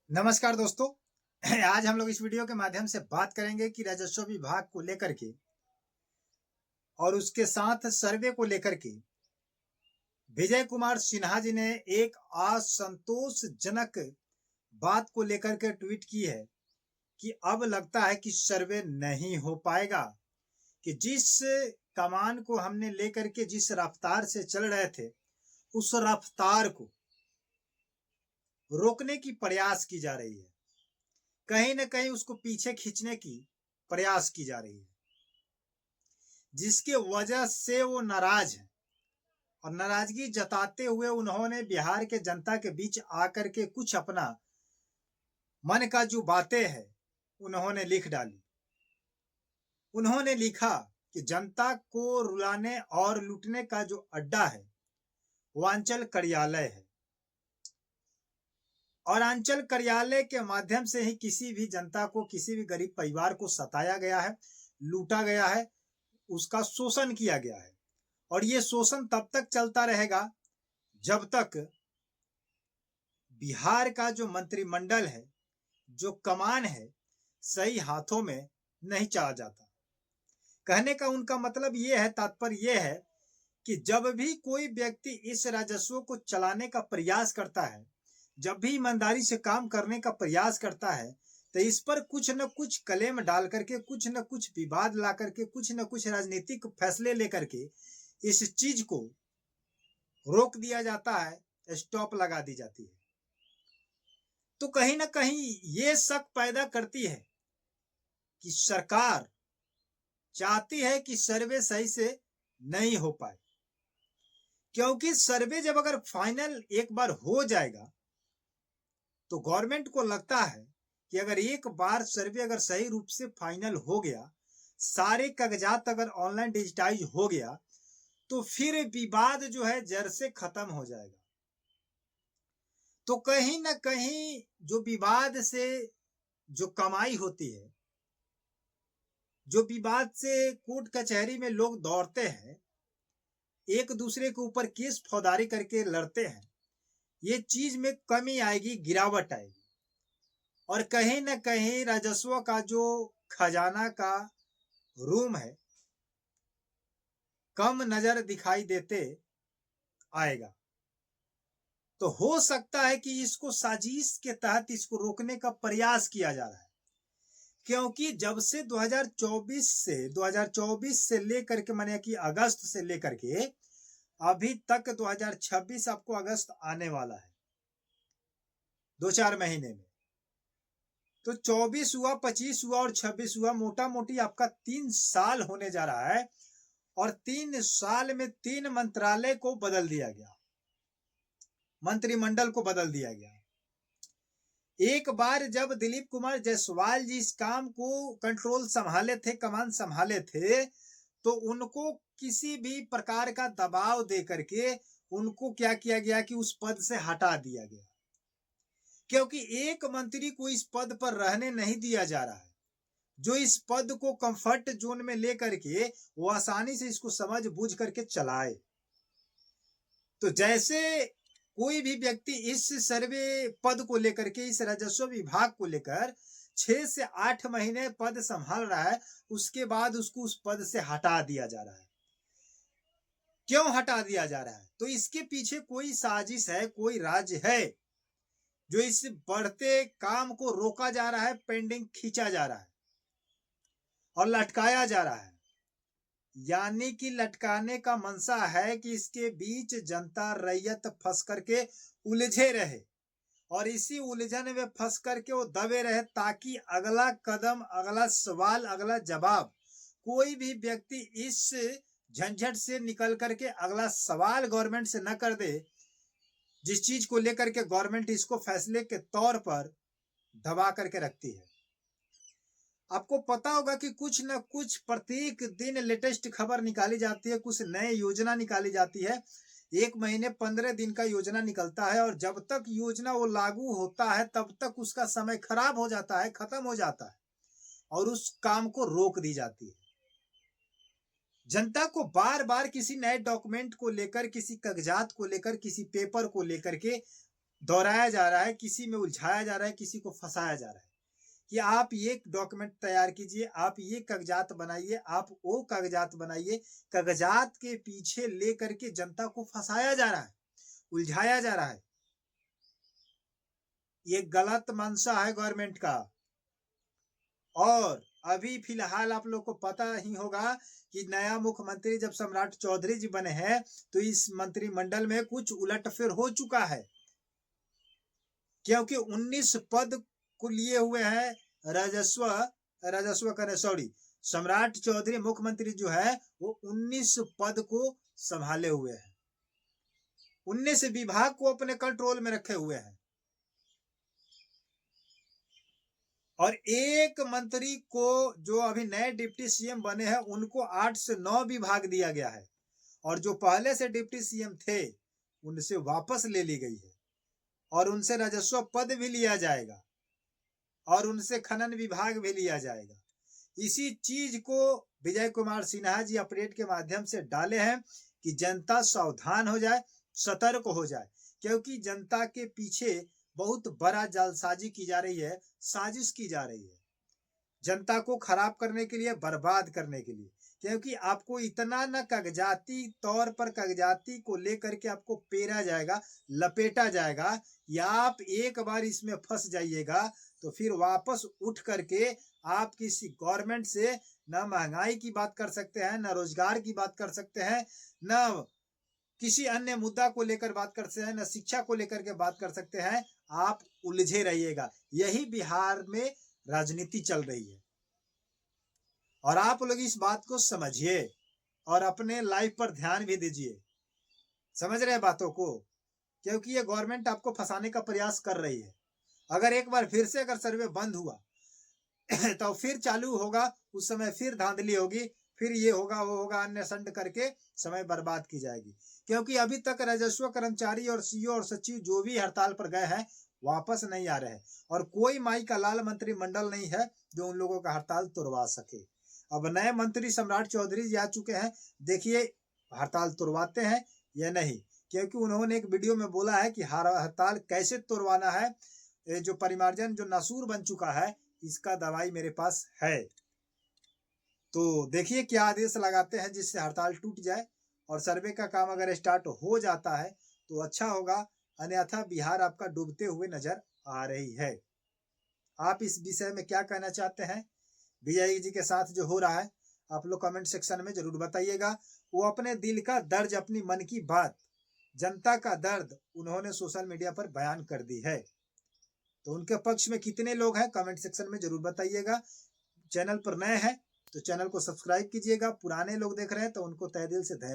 नमस्कार दोस्तों। आज हम लोग इस वीडियो के माध्यम से बात करेंगे कि राजस्व विभाग को लेकर के और उसके साथ सर्वे को लेकर के विजय कुमार सिन्हा जी ने एक असंतोषजनक बात को लेकर के ट्वीट की है कि अब लगता है कि सर्वे नहीं हो पाएगा, कि जिस कमान को हमने लेकर के जिस रफ्तार से चल रहे थे उस रफ्तार को रोकने की प्रयास की जा रही है, कहीं ना कहीं उसको पीछे खींचने की प्रयास की जा रही है, जिसके वजह से वो नाराज है। और नाराजगी जताते हुए उन्होंने बिहार के जनता के बीच आकर के कुछ अपना मन का जो बातें हैं उन्होंने लिख डाली। उन्होंने लिखा कि जनता को रुलाने और लूटने का जो अड्डा है वो अंचल कार्यालय है, और अंचल कार्यालय के माध्यम से ही किसी भी जनता को, किसी भी गरीब परिवार को सताया गया है, लूटा गया है, उसका शोषण किया गया है। और ये शोषण तब तक चलता रहेगा जब तक बिहार का जो मंत्रिमंडल है, जो कमान है, सही हाथों में नहीं चला जाता। कहने का उनका मतलब ये है, तात्पर्य ये है कि जब भी कोई व्यक्ति इस राजस्व को चलाने का प्रयास करता है, जब भी ईमानदारी से काम करने का प्रयास करता है, तो इस पर कुछ न कुछ कलेम डाल करके, कुछ न कुछ विवाद ला करके, कुछ न कुछ राजनीतिक फैसले लेकर के इस चीज को रोक दिया जाता है, स्टॉप लगा दी जाती है। तो कहीं ना कहीं ये शक पैदा करती है कि सरकार चाहती है कि सर्वे सही से नहीं हो पाए, क्योंकि सर्वे जब अगर फाइनल एक बार हो जाएगा तो गवर्नमेंट को लगता है कि अगर एक बार सर्वे अगर सही रूप से फाइनल हो गया, सारे कागजात अगर ऑनलाइन डिजिटाइज हो गया, तो फिर विवाद जो है जड़ से खत्म हो जाएगा। तो कहीं ना कहीं जो विवाद से जो कमाई होती है, जो विवाद से कोर्ट कचहरी में लोग दौड़ते हैं, एक दूसरे के ऊपर केस फौजदारी करके लड़ते हैं, ये चीज में कमी आएगी, गिरावट आएगी। और कहीं ना कहीं राजस्व का जो खजाना का रूम है कम नजर दिखाई देते आएगा। तो हो सकता है कि इसको साजिश के तहत इसको रोकने का प्रयास किया जा रहा है, क्योंकि जब से 2024 से लेकर के, माने कि अगस्त से लेकर के अभी तक 2026 आपको अगस्त आने वाला है 2-4 महीने में, तो 24 हुआ, 25 हुआ और 26 हुआ, मोटा मोटी आपका 3 साल होने जा रहा है। और 3 साल में 3 मंत्रालय को बदल दिया गया, मंत्रिमंडल को बदल दिया गया। एक बार जब दिलीप कुमार जायसवाल जी इस काम को कंट्रोल संभाले थे, कमान संभाले थे, तो उनको किसी भी प्रकार का दबाव दे करके उनको क्या किया गया कि उस पद से हटा दिया गया, क्योंकि एक मंत्री को इस पद पर रहने नहीं दिया जा रहा है, जो इस पद को कंफर्ट जोन में लेकर के वो आसानी से इसको समझ बूझ करके चलाए। तो जैसे कोई भी व्यक्ति इस सर्वे पद को लेकर के, इस राजस्व विभाग को लेकर 6 से 8 महीने पद संभाल रहा है, उसके बाद उसको उस पद से हटा दिया जा रहा है। क्यों हटा दिया जा रहा है? तो इसके पीछे कोई साजिश है, कोई राज है, जो इस बढ़ते काम को रोका जा रहा है, पेंडिंग खींचा जा रहा है और लटकाया जा रहा है। यानी कि लटकाने का मंशा है कि इसके बीच जनता रैयत फंस करके उलझे रहे, और इसी उलझन में फंस करके वो दबे रहे, ताकि अगला कदम, अगला सवाल, अगला जवाब कोई भी व्यक्ति इस झंझट से निकल करके अगला सवाल गवर्नमेंट से न कर दे, जिस चीज को लेकर के गवर्नमेंट इसको फैसले के तौर पर दबा करके रखती है। आपको पता होगा कि कुछ न कुछ प्रत्येक दिन लेटेस्ट खबर निकाली जाती है, कुछ नए योजना निकाली जाती है। 1 महीने 15 दिन का योजना निकलता है, और जब तक योजना वो लागू होता है तब तक उसका समय खराब हो जाता है, खत्म हो जाता है, और उस काम को रोक दी जाती है। जनता को बार बार किसी नए डॉक्यूमेंट को लेकर, किसी कागजात को लेकर, किसी पेपर को लेकर के दोहराया जा रहा है, किसी में उलझाया जा रहा है, किसी को फंसाया जा रहा है कि आप ये डॉक्यूमेंट तैयार कीजिए, आप ये कागजात बनाइए, आप वो कागजात बनाइए। कागजात के पीछे लेकर के जनता को फंसाया जा रहा है, उलझाया जा रहा है। ये गलत मंशा है गवर्नमेंट का। और अभी फिलहाल आप लोग को पता ही होगा कि नया मुख्यमंत्री जब सम्राट चौधरी जी बने हैं तो इस मंत्रिमंडल में कुछ उलटफेर हो चुका है, क्योंकि 19 पद को लिए हुए हैं राजस्व करे सॉरी सम्राट चौधरी मुख्यमंत्री जो है वो 19 पद को संभाले हुए हैं, 19 विभाग को अपने कंट्रोल में रखे हुए हैं। और एक मंत्री को जो अभी नए डिप्टी सीएम बने हैं उनको 8 से 9 विभाग दिया गया है, और जो पहले से डिप्टी सीएम थे उनसे वापस ले ली गई है, और उनसे राजस्व पद भी लिया जाएगा, और उनसे खनन विभाग भी लिया जाएगा। इसी चीज को विजय कुमार सिन्हा जी अपडेट के माध्यम से डाले हैं कि जनता सावधान हो जाए, सतर्क हो जाए, क्योंकि जनता के पीछे बहुत बड़ा जालसाजी की जा रही है, साजिश की जा रही है जनता को खराब करने के लिए, बर्बाद करने के लिए। क्योंकि आपको इतना न कागजाती तौर पर कागजाती को लेकर के आपको पेरा जाएगा, लपेटा जाएगा, या आप एक बार इसमें फंस जाइएगा तो फिर वापस उठ करके आप किसी गवर्नमेंट से न महंगाई की बात कर सकते हैं, न रोजगार की बात कर सकते हैं, न किसी अन्य मुद्दा को लेकर बात कर सकते हैं, न शिक्षा को लेकर के बात कर सकते हैं। आप उलझे रहिएगा। यही बिहार में राजनीति चल रही है, और आप लोग इस बात को समझिए और अपने लाइफ पर ध्यान भी दीजिए। समझ रहे हैं बातों को, क्योंकि ये गवर्नमेंट आपको फंसाने का प्रयास कर रही है। अगर एक बार फिर से अगर सर्वे बंद हुआ तो फिर चालू होगा, उस समय फिर धांधली होगी, फिर ये होगा वो होगा, अन्य संड करके समय बर्बाद की जाएगी। क्योंकि अभी तक राजस्व कर्मचारी और सीईओ और सचिव जो भी हड़ताल पर गए हैं वापस नहीं आ रहे हैं, और कोई माई का लाल मंत्रिमंडल नहीं है जो उन लोगों का हड़ताल तुड़वा सके। अब नए मंत्री सम्राट चौधरी जी आ चुके हैं, देखिए हड़ताल तुड़वाते हैं या नहीं, क्योंकि उन्होंने एक वीडियो में बोला है कि हड़ताल कैसे तुड़वाना है। जो परिमार्जन जो नासूर बन चुका है इसका दवाई मेरे पास है। तो देखिए क्या आदेश लगाते हैं जिससे हड़ताल टूट जाए, और सर्वे का काम अगर स्टार्ट हो जाता है तो अच्छा होगा, अन्यथा बिहार आपका डूबते हुए नजर आ रही है। आप इस विषय में क्या कहना चाहते हैं? विजय जी के साथ जो हो रहा है आप लोग कमेंट सेक्शन में जरूर बताइएगा। वो अपने दिल का दर्द, अपनी मन की बात, जनता का दर्द उन्होंने सोशल मीडिया पर बयान कर दी है। तो उनके पक्ष में कितने लोग हैं कमेंट सेक्शन में जरूर बताइएगा। चैनल पर नए हैं तो चैनल को सब्सक्राइब कीजिएगा, पुराने लोग देख रहे हैं तो उनको तहे दिल से धन्यवाद।